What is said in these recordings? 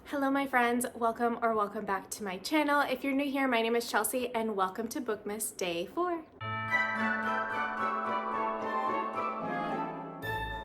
Hello my friends, welcome back to my channel. If you're new here, my name is Chelsea and welcome to BOOKMAS Day 4.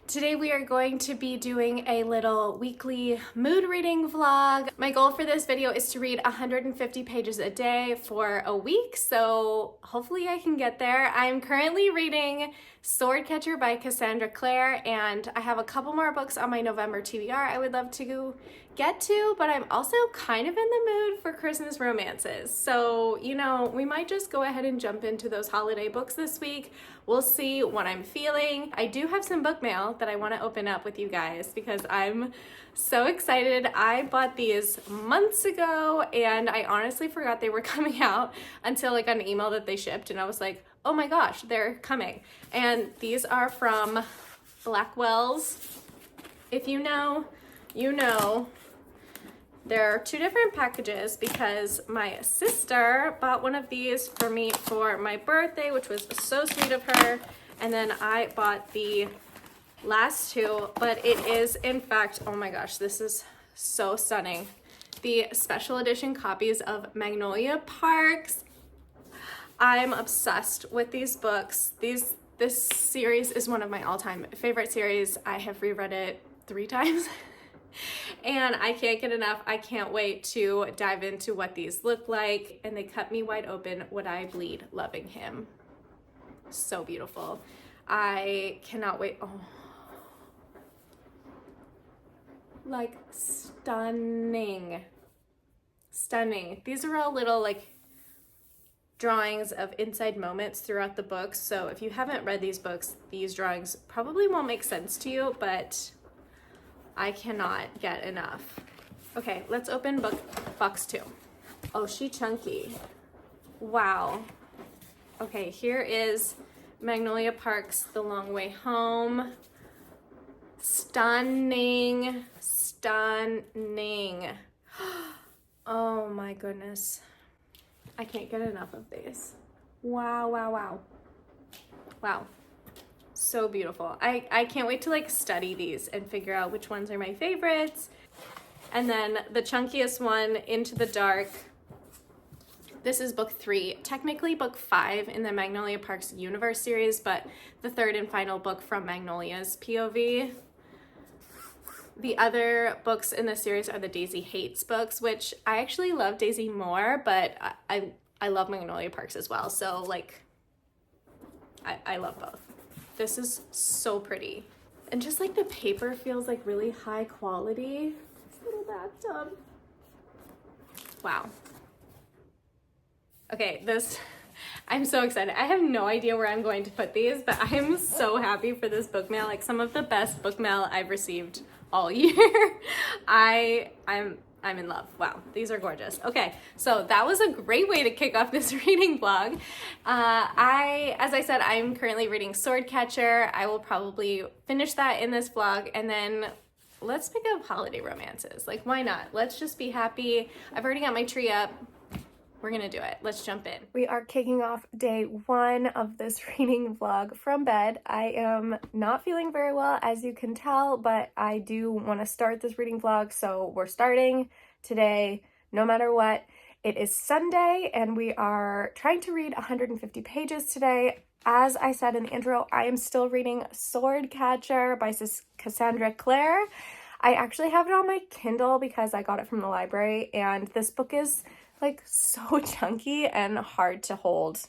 Today we are going to be doing a little weekly mood reading vlog. My goal for this video is to read 150 pages a day for a week, so hopefully I can get there. I'm currently reading Swordcatcher by Cassandra Clare, and I have a couple more books on my November TBR I would love to get to, but I'm also kind of in the mood for Christmas romances. So, you know, we might just go ahead and jump into those holiday books this week. We'll see what I'm feeling. I do have some book mail that I want to open up with you guys because I'm so excited. I bought these months ago and I honestly forgot they were coming out until I got an email that they shipped, and I was like, oh my gosh, they're coming. And these are from Blackwell's. If you know, you know. There are two different packages because my sister bought one of these for me for my birthday, which was so sweet of her. And then I bought the last two, but it is in fact, oh my gosh, this is so stunning. The special edition copies of Magnolia Parks. I'm obsessed with these books. This series is one of my all-time favorite series. I have reread it 3 times. And I can't get enough. I can't wait to dive into what these look like. And they cut me wide open. Would I bleed loving him? So beautiful. I cannot wait. Oh, like stunning. Stunning. These are all little like drawings of inside moments throughout the books. So if you haven't read these books, these drawings probably won't make sense to you, but I cannot get enough. Okay, let's open box 2. Oh, she chunky. Wow. Okay, here is Magnolia Parks, The Long Way Home. Stunning, stunning. Oh my goodness. I can't get enough of these. Wow, wow, wow. Wow. So beautiful. I can't wait to like study these and figure out which ones are my favorites. And then the chunkiest one, Into the Dark. This is book 3, technically book 5 in the Magnolia Parks universe series, but the third and final book from Magnolia's POV. The other books in the series are the Daisy Hates books, which I actually love Daisy more, but I love Magnolia Parks as well. So like, I love both. This is so pretty. And just like the paper feels like really high quality. This little bathtub. Wow. Okay, I'm so excited. I have no idea where I'm going to put these, but I am so happy for this book mail. Like some of the best book mail I've received all year. I'm in love. Wow, these are gorgeous. Okay, so that was a great way to kick off this reading vlog. As I said, I'm currently reading Swordcatcher. I will probably finish that in this vlog, and then let's pick up holiday romances. Like, why not? Let's just be happy. I've already got my tree up. We're gonna do it. Let's jump in. We are kicking off day 1 of this reading vlog from bed. I am not feeling very well, as you can tell, but I do want to start this reading vlog, so we're starting today, no matter what. It is Sunday, and we are trying to read 150 pages today. As I said in the intro, I am still reading Swordcatcher by Cassandra Clare. I actually have it on my Kindle because I got it from the library, and this book is like so chunky and hard to hold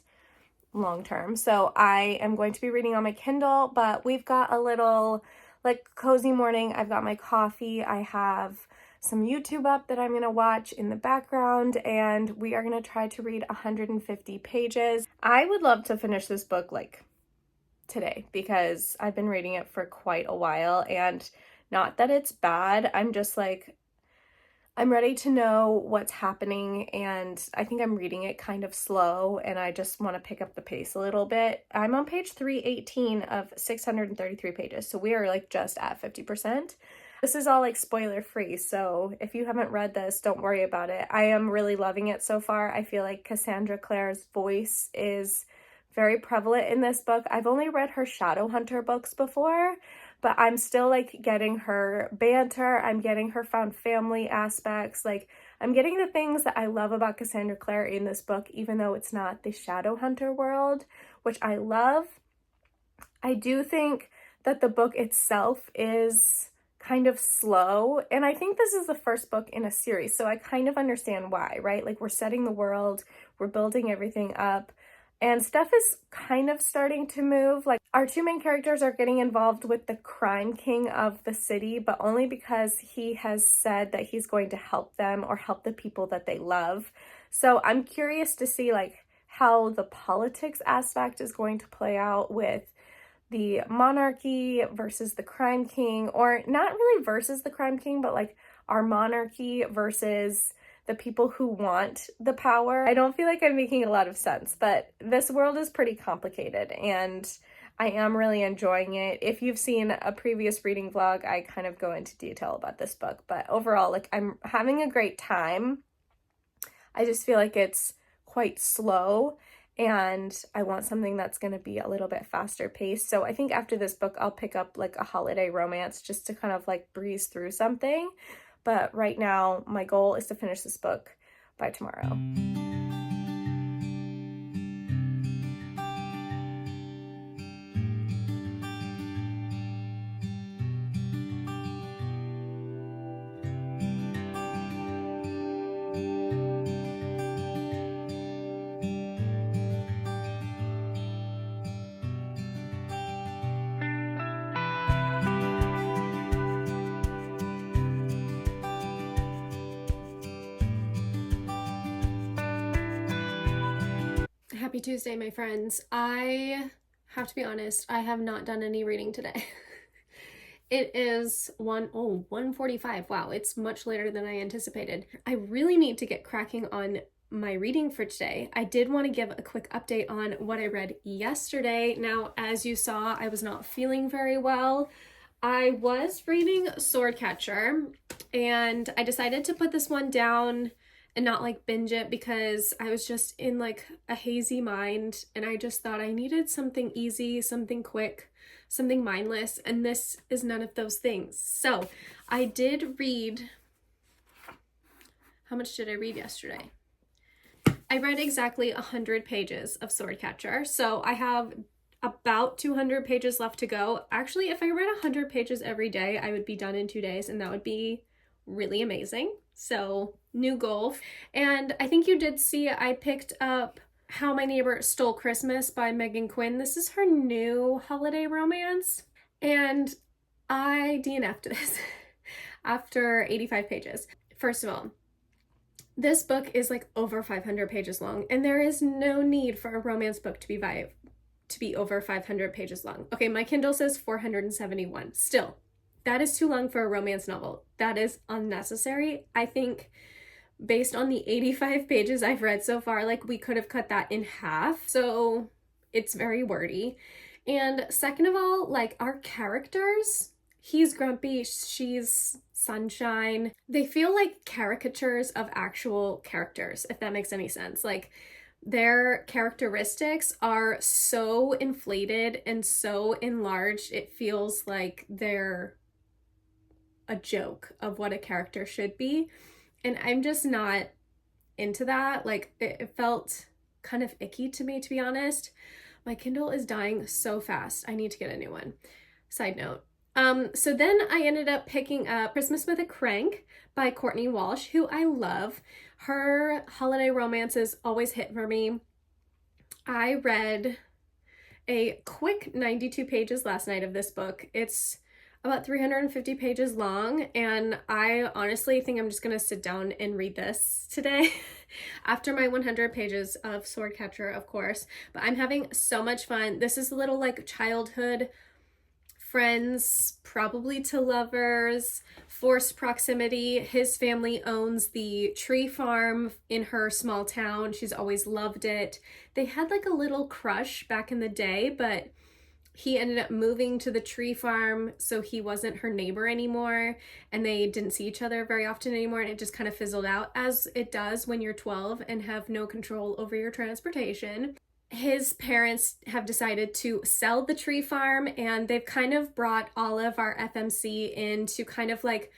long term. So I am going to be reading on my Kindle, but we've got a little like cozy morning. I've got my coffee. I have some YouTube up that I'm going to watch in the background, and we are going to try to read 150 pages. I would love to finish this book like today because I've been reading it for quite a while, and not that it's bad. I'm just like, I'm ready to know what's happening, and I think I'm reading it kind of slow, and I just want to pick up the pace a little bit. I'm on page 318 of 633 pages, so we are like just at 50%. This is all like spoiler free, so if you haven't read this, don't worry about it. I am really loving it so far. I feel like Cassandra Clare's voice is very prevalent in this book. I've only read her Shadowhunter books before, but I'm still like getting her banter, I'm getting her found family aspects, like I'm getting the things that I love about Cassandra Clare in this book, even though it's not the Shadowhunter world, which I love. I do think that the book itself is kind of slow, and I think this is the first book in a series, so I kind of understand why, right? Like, we're setting the world, we're building everything up, and stuff is kind of starting to move. Like, our two main characters are getting involved with the crime king of the city, but only because he has said that he's going to help them or help the people that they love. So I'm curious to see like how the politics aspect is going to play out with the monarchy versus the crime king, or not really versus the crime king, but like our monarchy versus the people who want the power. I don't feel like I'm making a lot of sense, but this world is pretty complicated and I am really enjoying it. If you've seen a previous reading vlog, I kind of go into detail about this book, but overall, like, I'm having a great time. I just feel like it's quite slow and I want something that's going to be a little bit faster paced. So I think after this book, I'll pick up like a holiday romance just to kind of like breeze through something. But right now, my goal is to finish this book by tomorrow. Happy Tuesday, my friends. I have to be honest, I have not done any reading today. It is 1:45. Wow, it's much later than I anticipated. I really need to get cracking on my reading for today. I did want to give a quick update on what I read yesterday. Now, as you saw, I was not feeling very well. I was reading Swordcatcher, and I decided to put this one down and not like binge it because I was just in like a hazy mind and I just thought I needed something easy, something quick, something mindless, and this is none of those things. So I did read, how much did I read yesterday? I read exactly 100 pages of Swordcatcher, so I have about 200 pages left to go. Actually, if I read 100 pages every day, I would be done in 2 days, and that would be really amazing. So, new goal. And I think you did see I picked up How My Neighbor Stole Christmas by Megan Quinn. This is her new holiday romance, and I DNF'd this after 85 pages. First of all, this book is like over 500 pages long, and there is no need for a romance book to be over 500 pages long. Okay, my Kindle says 471. Still, that is too long for a romance novel. That is unnecessary. I think based on the 85 pages I've read so far, like, we could have cut that in half. So it's very wordy. And second of all, like, our characters, he's grumpy, she's sunshine. They feel like caricatures of actual characters, if that makes any sense. Like, their characteristics are so inflated and so enlarged, it feels like they're a joke of what a character should be. And I'm just not into that. Like, it felt kind of icky to me, to be honest. My Kindle is dying so fast. I need to get a new one. Side note. So then I ended up picking up Christmas with a Crank by Courtney Walsh, who I love. Her holiday romances always hit for me. I read a quick 92 pages last night of this book. It's about 350 pages long, and I honestly think I'm just gonna sit down and read this today after my 100 pages of Swordcatcher, of course. But I'm having so much fun. This is a little like childhood friends, probably to lovers, forced proximity. His family owns the tree farm in her small town. She's always loved it. They had like a little crush back in the day, but he ended up moving to the tree farm, so he wasn't her neighbor anymore, and they didn't see each other very often anymore, and it just kind of fizzled out, as it does when you're 12 and have no control over your transportation. his parents have decided to sell the tree farm, and they've kind of brought all of our FMC in to kind of like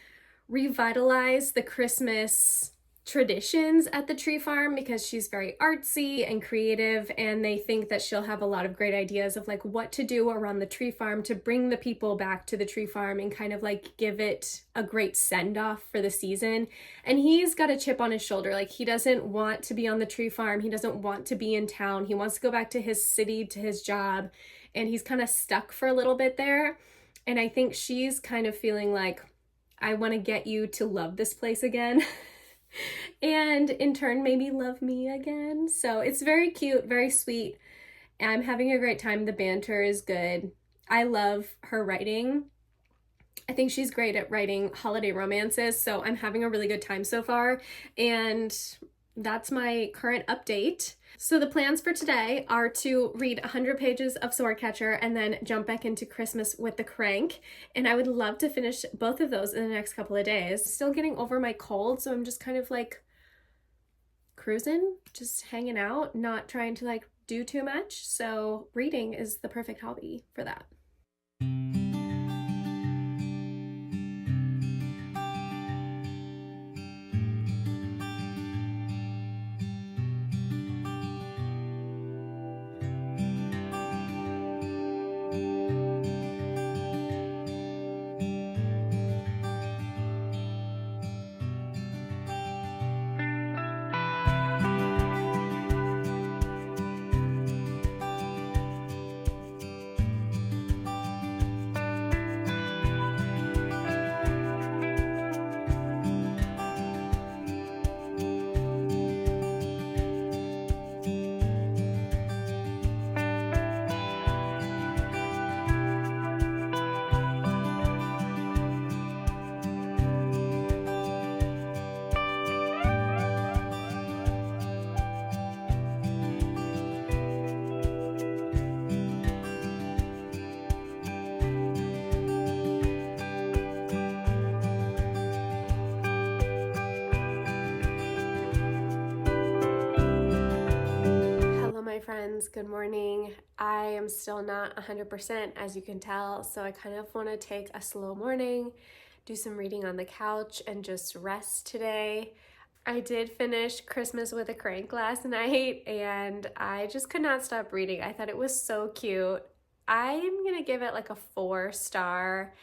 revitalize the Christmas traditions at the tree farm, because she's very artsy and creative, and they think that she'll have a lot of great ideas of like what to do around the tree farm to bring the people back to the tree farm and kind of like give it a great send-off for the season. And he's got a chip on his shoulder. Like, he doesn't want to be on the tree farm, he doesn't want to be in town, he wants to go back to his city, to his job, and he's kind of stuck for a little bit there. And I think she's kind of feeling like, I want to get you to love this place again. And in turn maybe love me again. So it's very cute, very sweet. I'm having a great time. The banter is good. I love her writing. I think she's great at writing holiday romances, so I'm having a really good time so far. And that's my current update. So the plans for today are to read 100 pages of Swordcatcher and then jump back into Christmas with the Crank. And I would love to finish both of those in the next couple of days. Still getting over my cold, so I'm just kind of like cruising, just hanging out, not trying to like do too much. So reading is the perfect hobby for that. Friends, good morning. I am still not 100%, as you can tell, so I kind of want to take a slow morning, do some reading on the couch, and just rest today. I did finish Christmas with a Crank last night, and I just could not stop reading. I thought it was so cute. I'm gonna give it like a 4-star.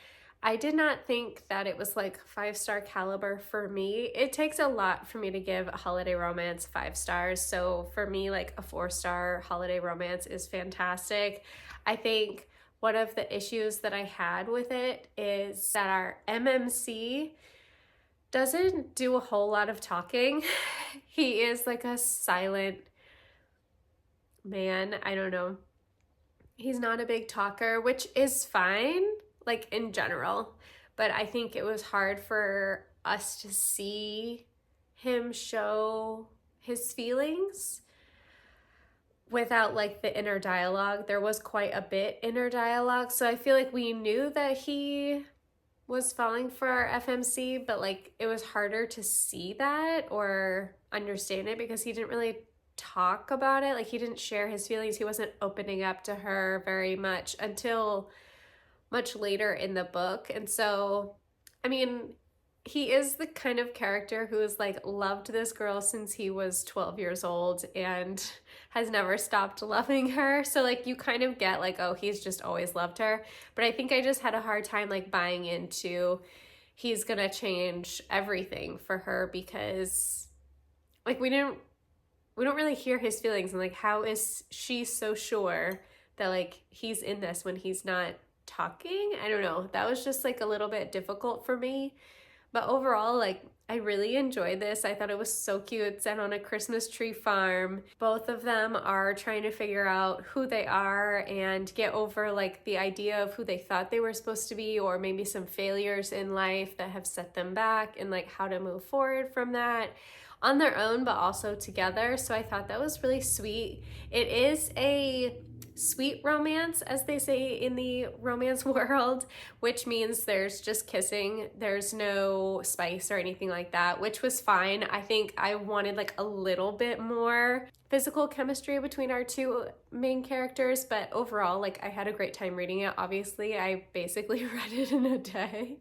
I did not think that it was like 5-star caliber for me. It takes a lot for me to give a holiday romance 5 stars. So for me, like a 4-star holiday romance is fantastic. I think one of the issues that I had with it is that our MMC doesn't do a whole lot of talking. He is like a silent man. I don't know. He's not a big talker, which is fine, like in general, but I think it was hard for us to see him show his feelings without like the inner dialogue. There was quite a bit inner dialogue, so I feel like we knew that he was falling for our FMC, but like it was harder to see that or understand it because he didn't really talk about it. Like, he didn't share his feelings. He wasn't opening up to her very much until much later in the book. And so, I mean, he is the kind of character who has like loved this girl since he was 12 years old and has never stopped loving her. So like you kind of get like, oh, he's just always loved her. But I think I just had a hard time like buying into he's gonna change everything for her, because like we don't really hear his feelings, and like how is she so sure that like he's in this when he's not talking? I don't know. That was just like a little bit difficult for me. But overall, like, I really enjoyed this. I thought it was so cute. It's set on a Christmas tree farm. Both of them are trying to figure out who they are and get over like the idea of who they thought they were supposed to be, or maybe some failures in life that have set them back, and like how to move forward from that on their own, but also together. So I thought that was really sweet. It is a sweet romance, as they say in the romance world, which means there's just kissing. There's no spice or anything like that, which was fine. I think I wanted like a little bit more physical chemistry between our two main characters, but overall, like, I had a great time reading it. Obviously, I basically read it in a day.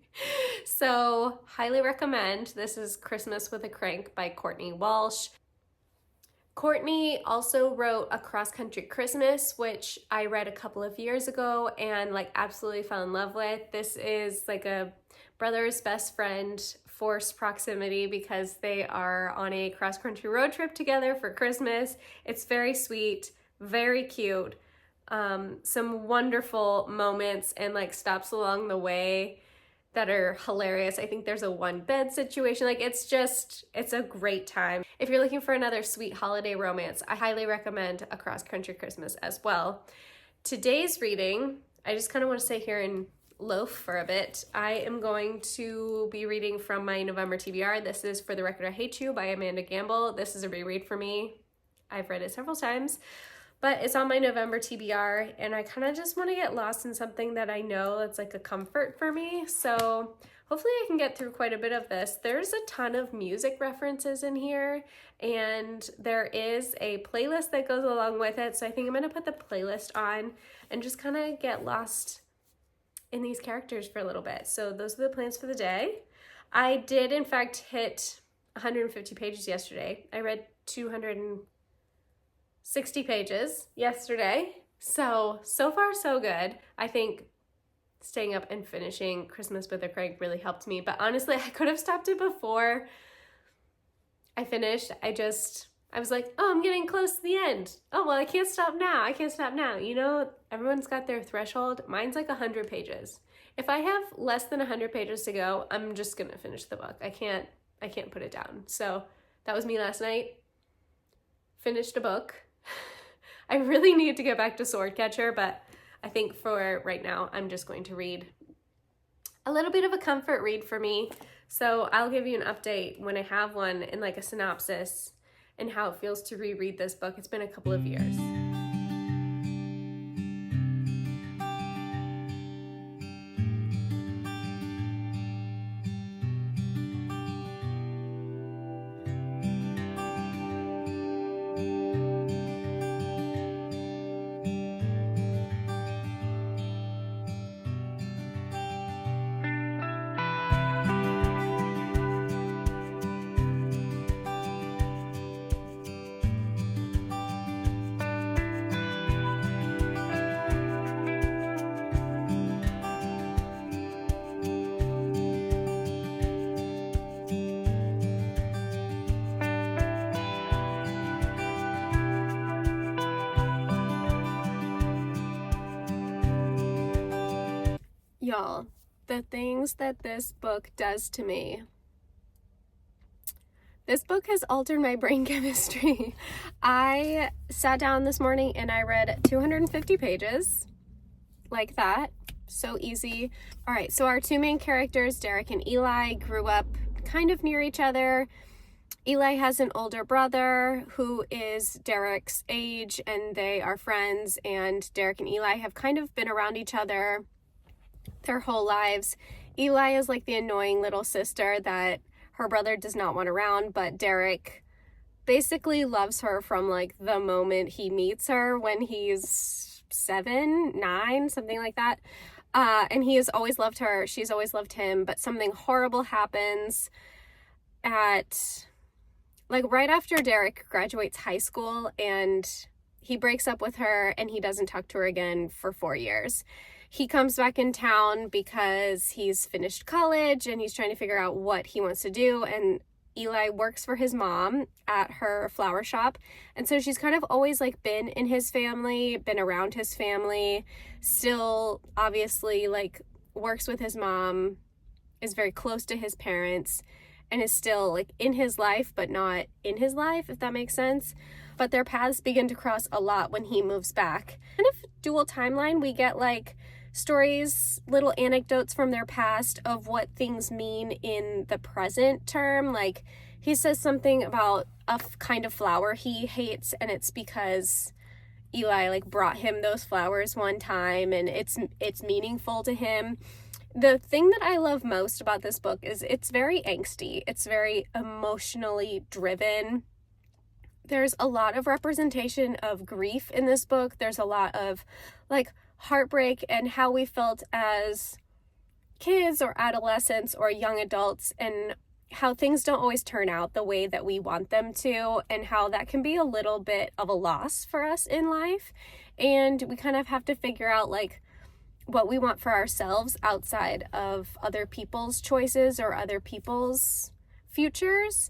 So, highly recommend. This is Christmas with a Crank by Courtney Walsh. Courtney also wrote A Cross-Country Christmas, which I read a couple of years ago and like absolutely fell in love with. This is like a brother's best friend forced proximity because they are on a cross-country road trip together for Christmas. It's very sweet, very cute. Some wonderful moments and like stops along the way that are hilarious. I think there's a one bed situation. Like, it's a great time. If you're looking for another sweet holiday romance, I highly recommend A Cross Country Christmas as well. Today's reading, I just kind of want to sit here and loaf for a bit. I am going to be reading from my November TBR. This is For the Record I Hate You by Amanda Gamble. This is a reread for me. I've read it several times, but it's on my November TBR, and I kind of just want to get lost in something that I know that's like a comfort for me. So hopefully I can get through quite a bit of this. There's a ton of music references in here, and there is a playlist that goes along with it. So I think I'm going to put the playlist on and just kind of get lost in these characters for a little bit. So those are the plans for the day. I did, in fact, hit 150 pages yesterday. I read 260 pages yesterday. So far so good. I think staying up and finishing Christmas with a Crank really helped me. But honestly, I could have stopped it before I finished. I was like, oh, I'm getting close to the end. Oh, well, I can't stop now. You know, everyone's got their threshold. Mine's like 100 pages. If I have less than 100 pages to go, I'm just going to finish the book. I can't put it down. So that was me last night. Finished a book. I really need to get back to Swordcatcher, but I think for right now, I'm just going to read a little bit of a comfort read for me. So I'll give you an update when I have one in like a synopsis and how it feels to reread this book. It's been a couple of years. Y'all, the things that this book does to me. This book has altered my brain chemistry. I sat down this morning and I read 250 pages like that. So easy. All right, so our two main characters, Derek and Eli, grew up kind of near each other. Eli has an older brother who is Derek's age, and they are friends, and Derek and Eli have kind of been around each other their whole lives. Eli is like the annoying little sister that her brother does not want around, but Derek basically loves her from like the moment he meets her when he's 7, 9, something like that. And he has always loved her. She's always loved him, but something horrible happens at like right after Derek graduates high school, and he breaks up with her and he doesn't talk to her again for 4 years. He comes back in town because he's finished college and he's trying to figure out what he wants to do. And Eli works for his mom at her flower shop. And so she's kind of always like been in his family, been around his family, still obviously like works with his mom, is very close to his parents, and is still like in his life, but not in his life, if that makes sense. But their paths begin to cross a lot when he moves back. Kind of dual timeline. We get like stories, little anecdotes from their past of what things mean in the present term. Like he says something about a kind of flower he hates, and it's because Eli like brought him those flowers one time, and it's meaningful to him. The thing that I love most about this book is it's very angsty. It's very emotionally driven. There's a lot of representation of grief in this book. There's a lot of like heartbreak and how we felt as kids or adolescents or young adults, and how things don't always turn out the way that we want them to, and how that can be a little bit of a loss for us in life. And we kind of have to figure out like what we want for ourselves outside of other people's choices or other people's futures.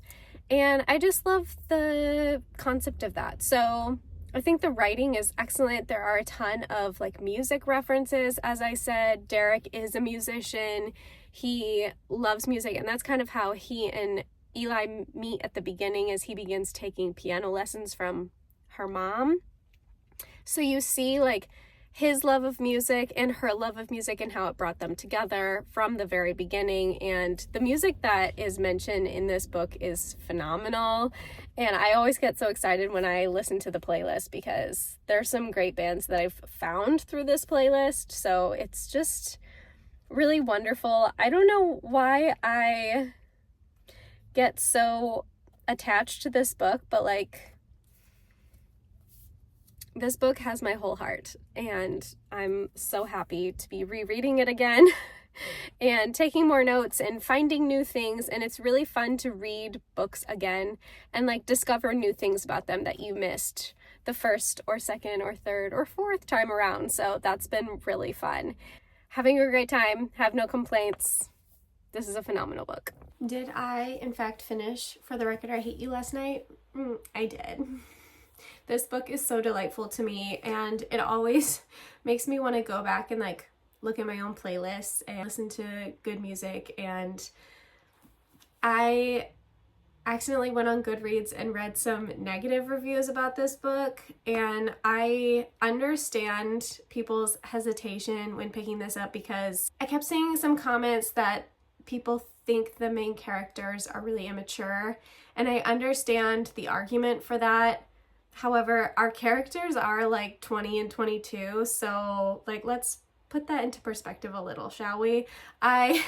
And I just love the concept of that. So I think the writing is excellent. There are a ton of like music references. As I said, Derek is a musician. He loves music, and that's kind of how he and Eli meet at the beginning, as he begins taking piano lessons from her mom. So you see like his love of music and her love of music and how it brought them together from the very beginning. And the music that is mentioned in this book is phenomenal. And I always get so excited when I listen to the playlist, because there's some great bands that I've found through this playlist. So it's just really wonderful. I don't know why I get so attached to this book, but like this book has my whole heart, and I'm so happy to be rereading it again and taking more notes and finding new things. And it's really fun to read books again and like discover new things about them that you missed the first or second or third or fourth time around. So that's been really fun. Having a great time, have no complaints. This is a phenomenal book. Did I, in fact, finish For the Record, I Hate You last night? I did. This book is so delightful to me, and it always makes me want to go back and like look at my own playlists and listen to good music. And I accidentally went on Goodreads and read some negative reviews about this book, and I understand people's hesitation when picking this up, because I kept seeing some comments that people think the main characters are really immature, and I understand the argument for that. However, our characters are like 20 and 22, so like let's put that into perspective a little, shall we? I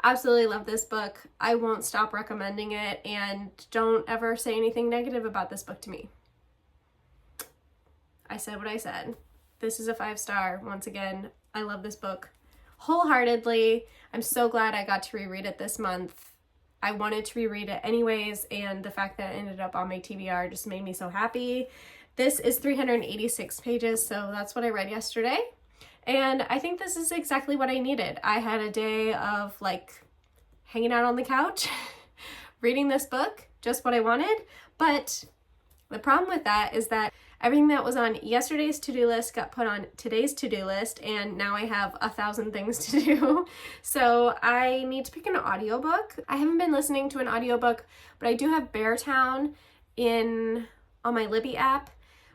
absolutely love this book. I won't stop recommending it, and don't ever say anything negative about this book to me. I said what I said. This is a 5-star. Once again, I love this book wholeheartedly. I'm so glad I got to reread it this month. I wanted to reread it anyways, and the fact that it ended up on my TBR just made me so happy. This is 386 pages, so that's what I read yesterday. And I think this is exactly what I needed. I had a day of like hanging out on the couch, reading this book, just what I wanted. But the problem with that is that everything that was on yesterday's to-do list got put on today's to-do list, and now I have 1,000 things to do. So I need to pick an audiobook. I haven't been listening to an audiobook, but I do have Beartown on my Libby app,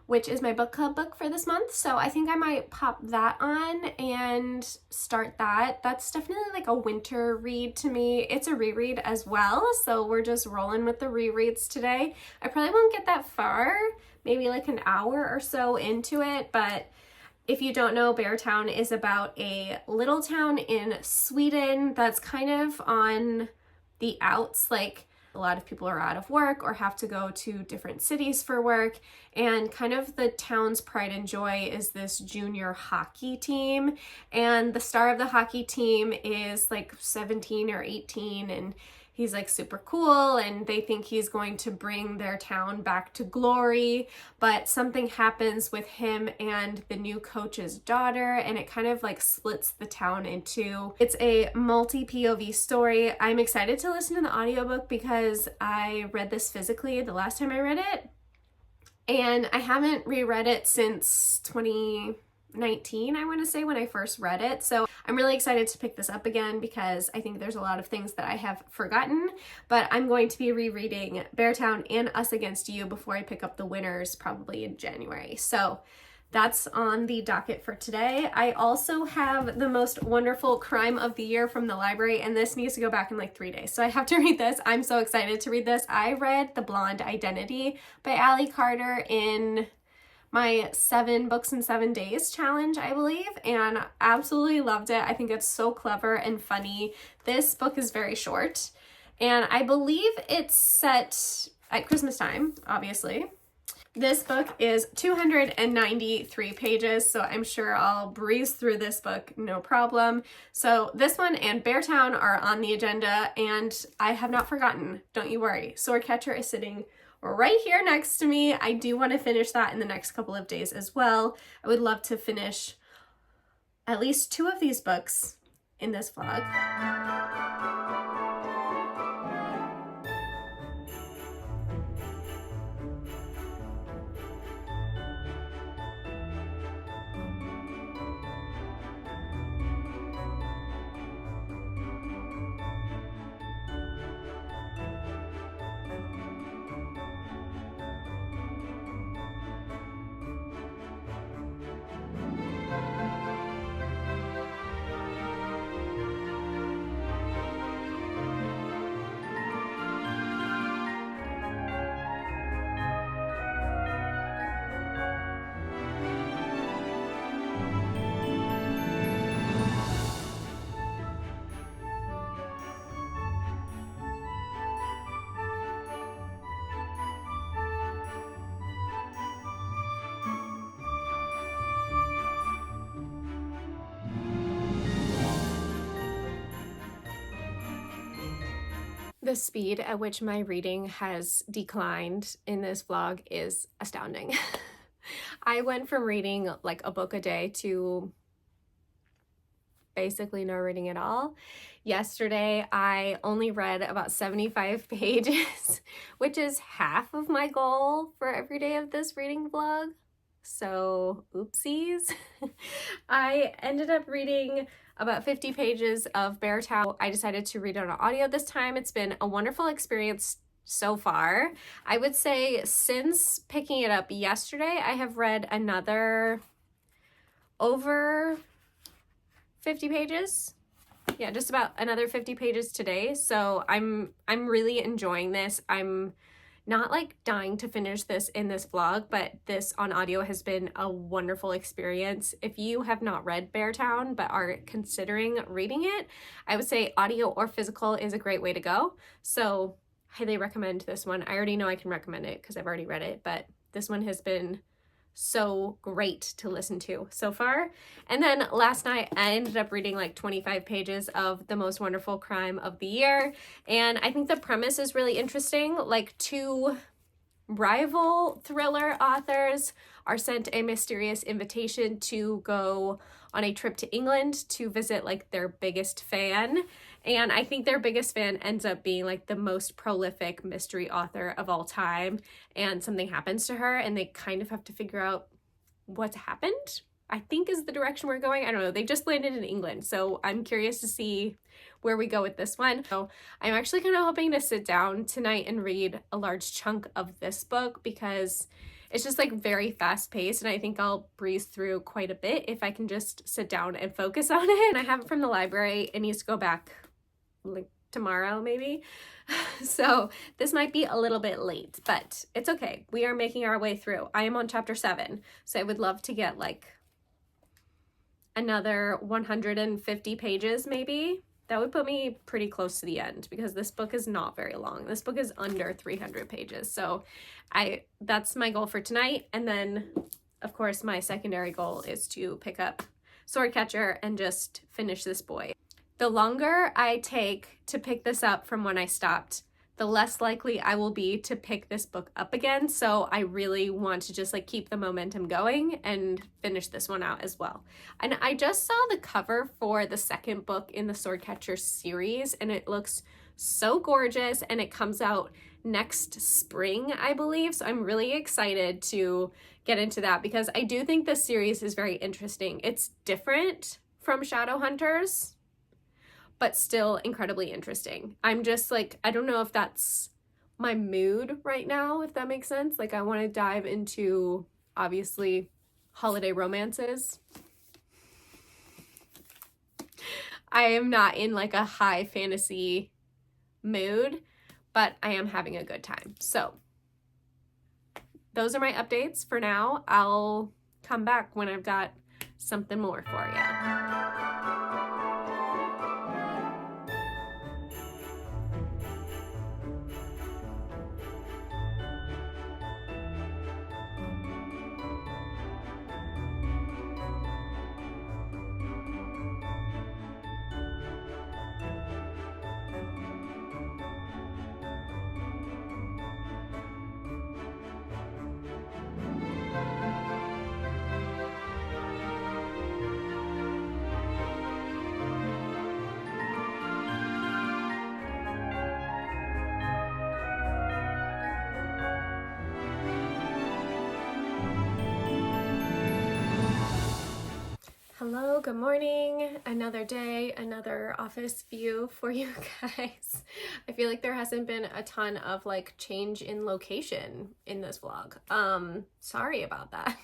which is my book club book for this month. So I think I might pop that on and start that. That's definitely like a winter read to me. It's a reread as well, so we're just rolling with the rereads today. I probably won't get that far, maybe like an hour or so into it, but if you don't know, Beartown is about a little town in Sweden that's kind of on the outs, like a lot of people are out of work or have to go to different cities for work, and kind of the town's pride and joy is this junior hockey team, and the star of the hockey team is like 17 or 18, and he's like super cool, and they think he's going to bring their town back to glory, but something happens with him and the new coach's daughter, and it kind of like splits the town in two. It's a multi-POV story. I'm excited to listen to the audiobook because I read this physically the last time I read it, and I haven't reread it since 2019, I want to say, when I first read it. So I'm really excited to pick this up again because I think there's a lot of things that I have forgotten, but I'm going to be rereading Beartown and Us Against You before I pick up The Winners, probably in January. So that's on the docket for today. I also have The Most Wonderful Crime of the Year from the library, and this needs to go back in like 3 days. So I have to read this. I'm so excited to read this. I read The Blonde Identity by Allie Carter in my 7 books in 7 days challenge, I believe, and absolutely loved it. I think it's so clever and funny. This book is very short, and I believe it's set at Christmas time, obviously. This book is 293 pages, so I'm sure I'll breeze through this book no problem. So this one and Beartown are on the agenda, and I have not forgotten, don't you worry. Swordcatcher is sitting right here next to me. I do want to finish that in the next couple of days as well. I would love to finish at least 2 of these books in this vlog. The speed at which my reading has declined in this vlog is astounding. I went from reading like a book a day to basically no reading at all. Yesterday, I only read about 75 pages, which is half of my goal for every day of this reading vlog. So, oopsies. I ended up reading about 50 pages of Beartown. I decided to read it on audio this time. It's been a wonderful experience so far. I would say since picking it up yesterday, I have read another over 50 pages. Yeah, just about another 50 pages today. So I'm really enjoying this. I'm not like dying to finish this in this vlog, but this on audio has been a wonderful experience. If you have not read Beartown but are considering reading it, I would say audio or physical is a great way to go. So highly recommend this one. I already know I can recommend it because I've already read it, but this one has been so great to listen to so far. And then last night I ended up reading like 25 pages of The Most Wonderful Crime of the Year, and I think the premise is really interesting. Like 2 rival thriller authors are sent a mysterious invitation to go on a trip to England to visit like their biggest fan. And I think their biggest fan ends up being like the most prolific mystery author of all time. And something happens to her and they kind of have to figure out what's happened, I think is the direction we're going. I don't know. They just landed in England. So I'm curious to see where we go with this one. So I'm actually kind of hoping to sit down tonight and read a large chunk of this book because it's just like very fast paced, and I think I'll breeze through quite a bit if I can just sit down and focus on it. And I have it from the library. It needs to go back like tomorrow maybe. So this might be a little bit late, but it's okay. We are making our way through. I am on chapter 7, so I would love to get like another 150 pages maybe. That would put me pretty close to the end because this book is not very long. This book is under 300 pages. So that's my goal for tonight. And then of course my secondary goal is to pick up Swordcatcher and just finish this boy. The longer I take to pick this up from when I stopped, the less likely I will be to pick this book up again. So I really want to just like keep the momentum going and finish this one out as well. And I just saw the cover for the second book in the Swordcatcher series, and it looks so gorgeous, and it comes out next spring, I believe. So I'm really excited to get into that because I do think this series is very interesting. It's different from Shadowhunters, but still incredibly interesting. I'm just like, I don't know if that's my mood right now, if that makes sense. Like I want to dive into, obviously, holiday romances. I am not in like a high fantasy mood, but I am having a good time. So those are my updates for now. I'll come back when I've got something more for you. Hello, good morning. Another day, another office view for you guys. I feel like there hasn't been a ton of like change in location in this vlog. Sorry about that.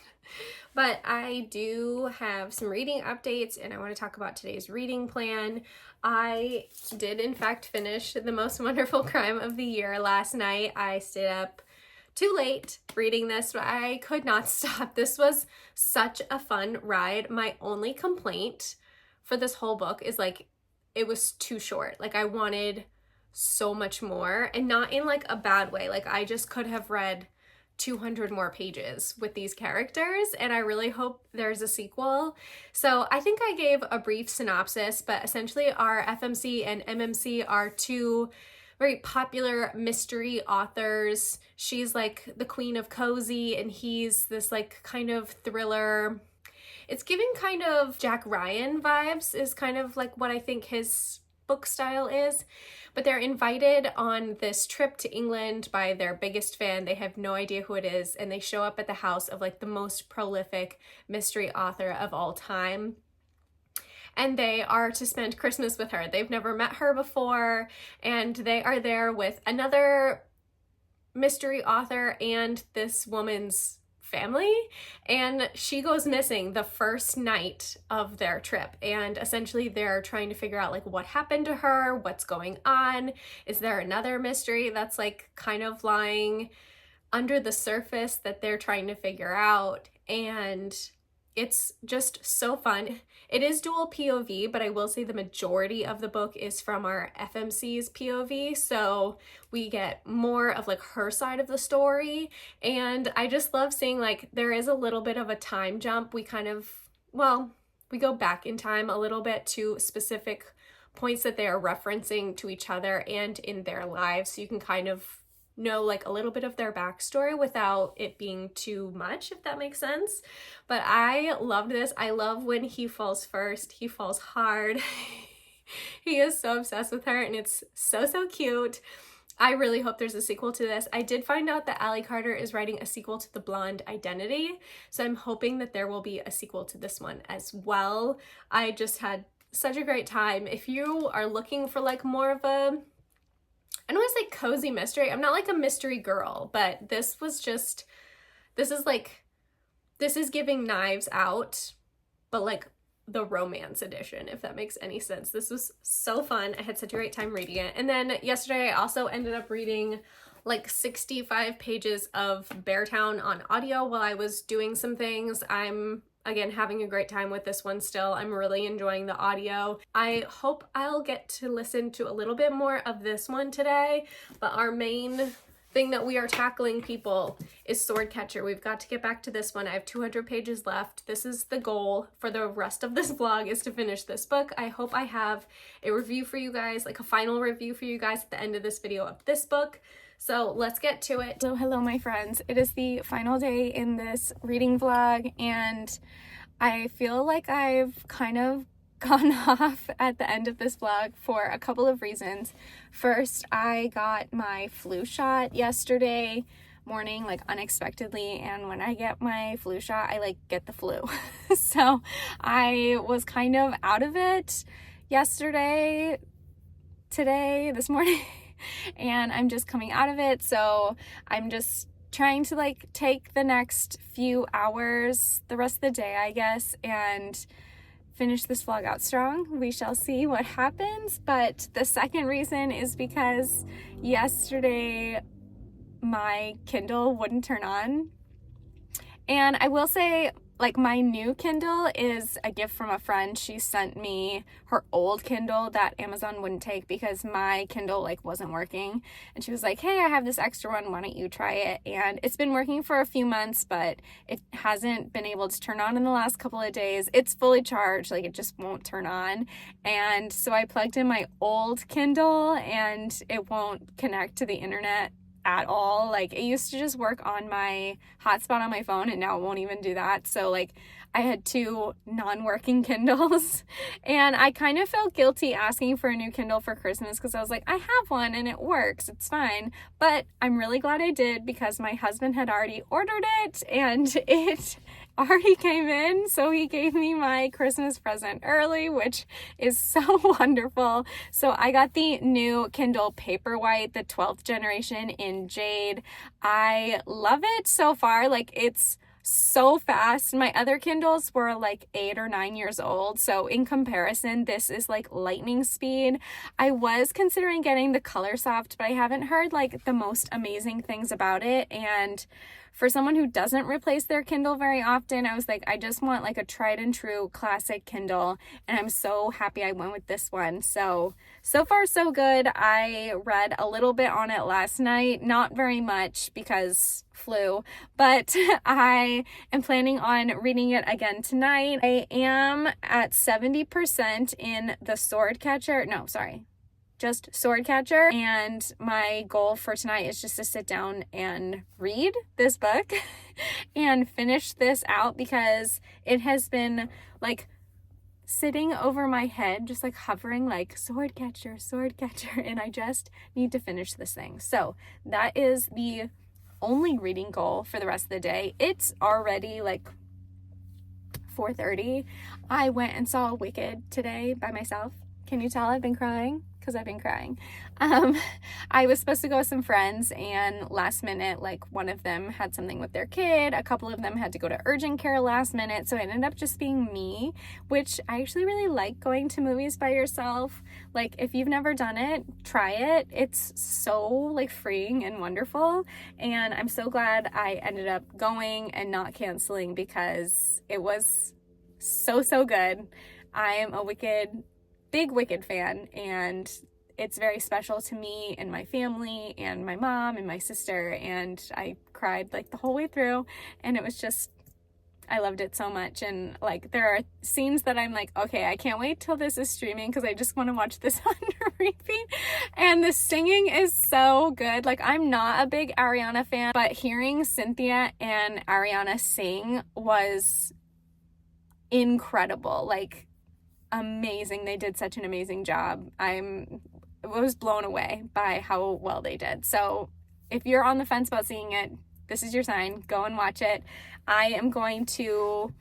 But I do have some reading updates and I want to talk about today's reading plan. I did in fact finish The Most Wonderful Crime of the Year last night. I stayed up too late reading this, but I could not stop. This was such a fun ride. My only complaint for this whole book is like it was too short. Like I wanted so much more, and not in like a bad way. Like I just could have read 200 more pages with these characters, and I really hope there's a sequel. So I think I gave a brief synopsis, but essentially our FMC and MMC are two very popular mystery authors. She's like the queen of cozy and he's this like kind of thriller. It's giving kind of Jack Ryan vibes is kind of like what I think his book style is. But they're invited on this trip to England by their biggest fan. They have no idea who it is, and they show up at the house of like the most prolific mystery author of all time. And they are to spend Christmas with her. They've never met her before, and they are there with another mystery author and this woman's family, and she goes missing the first night of their trip, and essentially they're trying to figure out like what happened to her, what's going on, is there another mystery that's like kind of lying under the surface that they're trying to figure out. And it's just so fun. It is dual POV, but I will say the majority of the book is from our FMC's POV, so we get more of like her side of the story. And I just love seeing like there is a little bit of a time jump. We kind of, well, we go back in time a little bit to specific points that they are referencing to each other and in their lives, so you can kind of know like a little bit of their backstory without it being too much, if that makes sense. But I loved this. I love when he falls first. He falls hard. He is so obsessed with her, and it's so cute. I really hope there's a sequel to this. I did find out that Allie Carter is writing a sequel to The Blonde Identity, so I'm hoping that there will be a sequel to this one as well. I just had such a great time. If you are looking for like more of a, I don't want to say cozy mystery. I'm not like a mystery girl, but this is giving Knives Out, but like the romance edition, if that makes any sense. This was so fun. I had such a great time reading it. And then yesterday I also ended up reading like 65 pages of Beartown on audio while I was doing some things. I'm again having a great time with this one still. I'm really enjoying the audio. I hope I'll get to listen to a little bit more of this one today, but our main thing that we are tackling, people, is Swordcatcher. We've got to get back to this one. I have 200 pages left. This is the goal for the rest of this vlog, is to finish this book. I hope I have a review for you guys, like a final review for you guys at the end of this video of this book. So let's get to it. So hello my friends, it is the final day in this reading vlog, and I feel like I've kind of gone off at the end of this vlog for a couple of reasons. First, I got my flu shot yesterday morning, like unexpectedly, and when I get my flu shot, I like get the flu. So I was kind of out of it yesterday, today, this morning. And I'm just coming out of it, so I'm just trying to like take the next few hours, the rest of the day I guess, and finish this vlog out strong. We shall see what happens. But the second reason is because yesterday my Kindle wouldn't turn on And I will say, like, my new Kindle is a gift from a friend. She sent me her old Kindle that Amazon wouldn't take because my Kindle, like, wasn't working. And she was like, hey, I have this extra one. Why don't you try it? And it's been working for a few months, but it hasn't been able to turn on in the last couple of days. It's fully charged. Like, it just won't turn on. And so I plugged in my old Kindle and it won't connect to the internet at all. Like, it used to just work on my hotspot on my phone, and now it won't even do that. So, like, I had 2 non-working Kindles, and I kind of felt guilty asking for a new Kindle for Christmas because I was like, I have one and it works, it's fine. But I'm really glad I did because my husband had already ordered it and it already came in, so he gave me my Christmas present early, which is so wonderful. So I got the new Kindle Paperwhite, the 12th generation in jade. I love it so far. Like, it's so fast. My other Kindles were like 8 or 9 years old, so in comparison, this is like lightning speed. I was considering getting the Color Soft, but I haven't heard like the most amazing things about it, and for someone who doesn't replace their Kindle very often, I was like, I just want like a tried and true classic Kindle, and I'm so happy I went with this one. So far so good. I read a little bit on it last night, not very much because flu, but I am planning on reading it again tonight. I am at 70% in the just Swordcatcher, and my goal for tonight is just to sit down and read this book and finish this out because it has been like sitting over my head, just like hovering like Swordcatcher, and I just need to finish this thing. So that is the only reading goal for the rest of the day. It's already like 4:30. I went and saw Wicked today by myself. Can you tell I've been crying? Because I've been crying. I was supposed to go with some friends, and last minute, like, one of them had something with their kid, a couple of them had to go to urgent care last minute, so it ended up just being me, which I actually really like going to movies by yourself. Like, if you've never done it, try it. It's so, like, freeing and wonderful, and I'm so glad I ended up going and not canceling because it was so good. I am a big Wicked fan, and it's very special to me and my family and my mom and my sister, and I cried like the whole way through, and it was just, I loved it so much. And like, there are scenes that I'm like, okay, I can't wait till this is streaming because I just want to watch this on repeat. And the singing is so good. Like, I'm not a big Ariana fan, but hearing Cynthia and Ariana sing was incredible. Like, amazing. They did such an amazing job. I was blown away by how well they did. So if you're on the fence about seeing it, this is your sign. Go and watch it. I am going to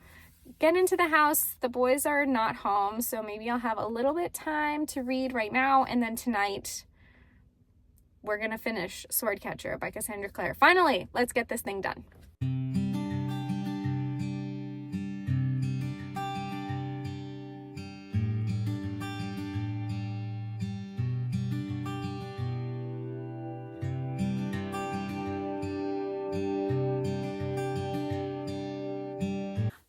get into the house. The boys are not home, so maybe I'll have a little bit time to read right now, and then tonight we're gonna finish Swordcatcher by Cassandra Clare. Finally, let's get this thing done.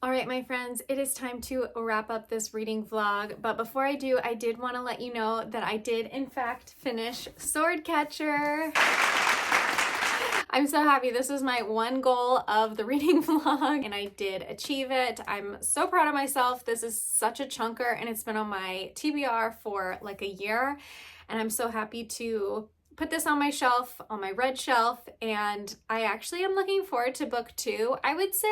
All right, my friends, it is time to wrap up this reading vlog, but before I do, I did want to let you know that I did in fact finish Swordcatcher. I'm so happy. This was my one goal of the reading vlog, and I did achieve it. I'm so proud of myself. This is such a chunker, and it's been on my TBR for like a year, and I'm so happy to put this on my shelf, on my red shelf, and I actually am looking forward to book 2. I would say,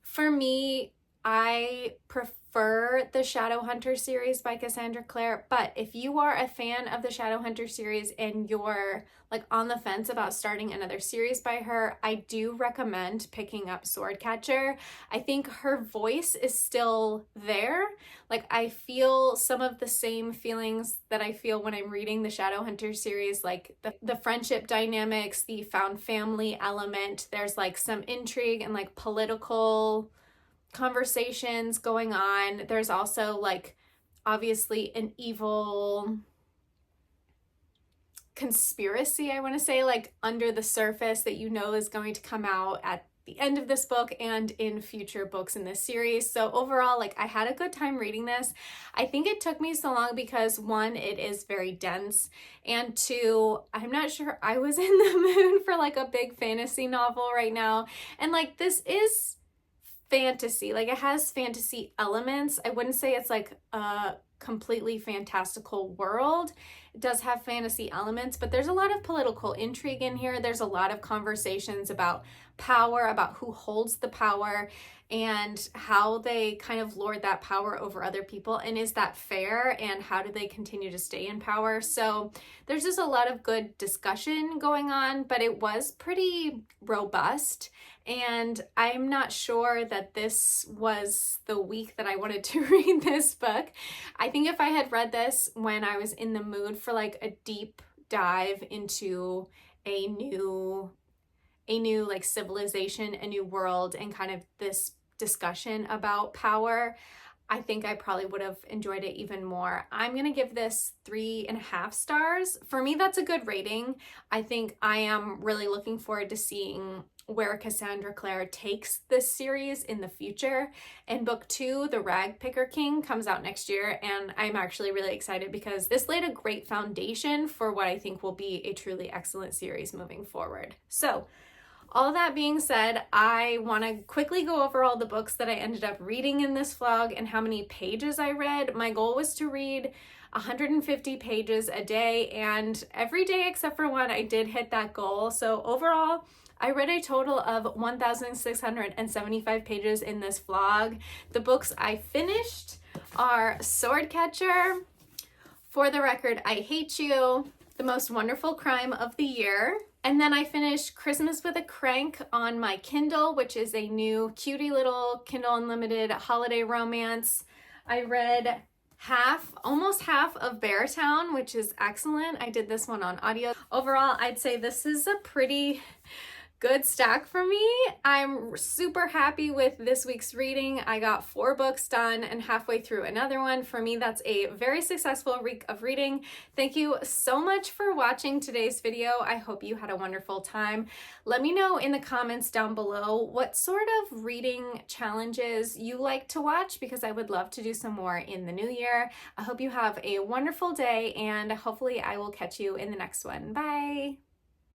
for me, I prefer the Shadowhunter series by Cassandra Clare, but if you are a fan of the Shadowhunter series and you're like on the fence about starting another series by her, I do recommend picking up Swordcatcher. I think her voice is still there. Like, I feel some of the same feelings that I feel when I'm reading the Shadowhunter series, like the friendship dynamics, the found family element. There's like some intrigue and like political conversations going on. There's also like obviously an evil conspiracy, I want to say, like under the surface that you know is going to come out at the end of this book and in future books in this series. So overall, like, I had a good time reading this. I think it took me so long because one, it is very dense, and two, I'm not sure I was in the mood for like a big fantasy novel right now. And like, this is fantasy, like it has fantasy elements. I wouldn't say it's like a completely fantastical world. It does have fantasy elements, but there's a lot of political intrigue in here. There's a lot of conversations about power, about who holds the power and how they kind of lord that power over other people, and is that fair, and how do they continue to stay in power. So there's just a lot of good discussion going on, but it was pretty robust, and I'm not sure that this was the week that I wanted to read this book. I think if I had read this when I was in the mood for like a deep dive into a new like civilization, a new world, and kind of this discussion about power, I think I probably would have enjoyed it even more. I'm gonna give this 3.5 stars. For me, that's a good rating. I think I am really looking forward to seeing where Cassandra Clare takes this series in the future. And book 2, The Rag Picker King, comes out next year, and I'm actually really excited because this laid a great foundation for what I think will be a truly excellent series moving forward. So all that being said, I want to quickly go over all the books that I ended up reading in this vlog and how many pages I read. My goal was to read 150 pages a day, and every day except for one, I did hit that goal. So overall, I read a total of 1,675 pages in this vlog. The books I finished are Swordcatcher, For the Record, I Hate You, The Most Wonderful Crime of the Year, and then I finished Christmas with a Crank on my Kindle, which is a new cutie little Kindle Unlimited holiday romance. I read almost half of Beartown, which is excellent. I did this one on audio. Overall, I'd say this is a pretty good stack for me. I'm super happy with this week's reading. I got 4 books done and halfway through another one. For me, that's a very successful week of reading. Thank you so much for watching today's video. I hope you had a wonderful time. Let me know in the comments down below what sort of reading challenges you like to watch, because I would love to do some more in the new year. I hope you have a wonderful day, and hopefully I will catch you in the next one. Bye!